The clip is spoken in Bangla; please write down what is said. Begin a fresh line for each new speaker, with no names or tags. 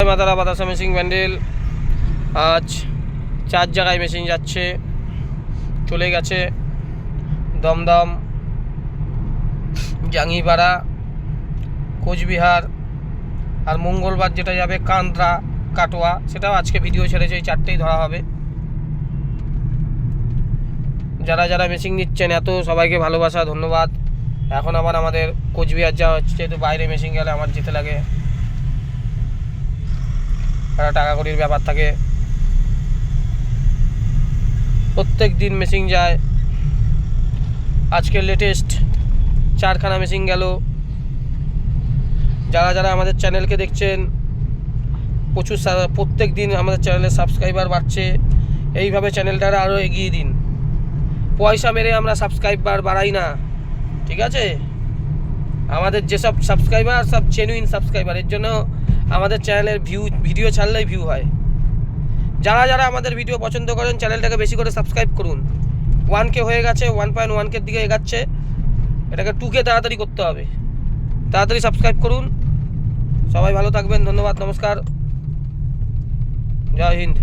মাতারা বাতাসা মেশিন ব্যান্ডেল আজ 4 জায়গায় মেশিন যাচ্ছে। চলে গেছে দমদম, জাঙ্গিপাড়া, কোচবিহার, আর মঙ্গলবার যেটা যাবে কান্দ্রা, কাটোয়া, সেটাও আজকে ভিডিও ছেড়েছে। এই 4টেই ধরা হবে। যারা যারা মেশিন নিচ্ছেন এত সবাইকে ভালোবাসা, ধন্যবাদ। এখন আবার আমাদের কোচবিহার যাওয়া হচ্ছে, যেহেতু বাইরে মেশিন গেলে আমার যেতে লাগে, একটা টাকা কড়ির ব্যাপার থাকে। প্রত্যেক দিন মেশিন যায়। আজকে লেটেস্ট 4খানা মেশিন গেল। যারা যারা আমাদের চ্যানেলকে দেখছেন প্রত্যেক দিন আমাদের চ্যানেলের সাবস্ক্রাইবার বাড়ছে। এইভাবে চ্যানেলটার আরও এগিয়ে দিন। পয়সা মেরে আমরা সাবস্ক্রাইবার বাড়াই না, ঠিক আছে? আমাদের যেসব সাবস্ক্রাইবার সব জেনুইন সাবস্ক্রাইবার, এর জন্য আমাদের চ্যানেলের ভিডিও ছাড়লেই ভিউ হয়। যারা যারা আমাদের ভিডিও পছন্দ করেন চ্যানেলটাকে বেশি করে সাবস্ক্রাইব করুন। 1K হয়ে গেছে, 1.1K দিকে এগাচ্ছে। এটাকে 2K তাড়াতাড়ি করতে হবে। তাড়াতাড়ি সাবস্ক্রাইব করুন। সবাই ভালো থাকবেন। ধন্যবাদ, নমস্কার, জয় হিন্দ।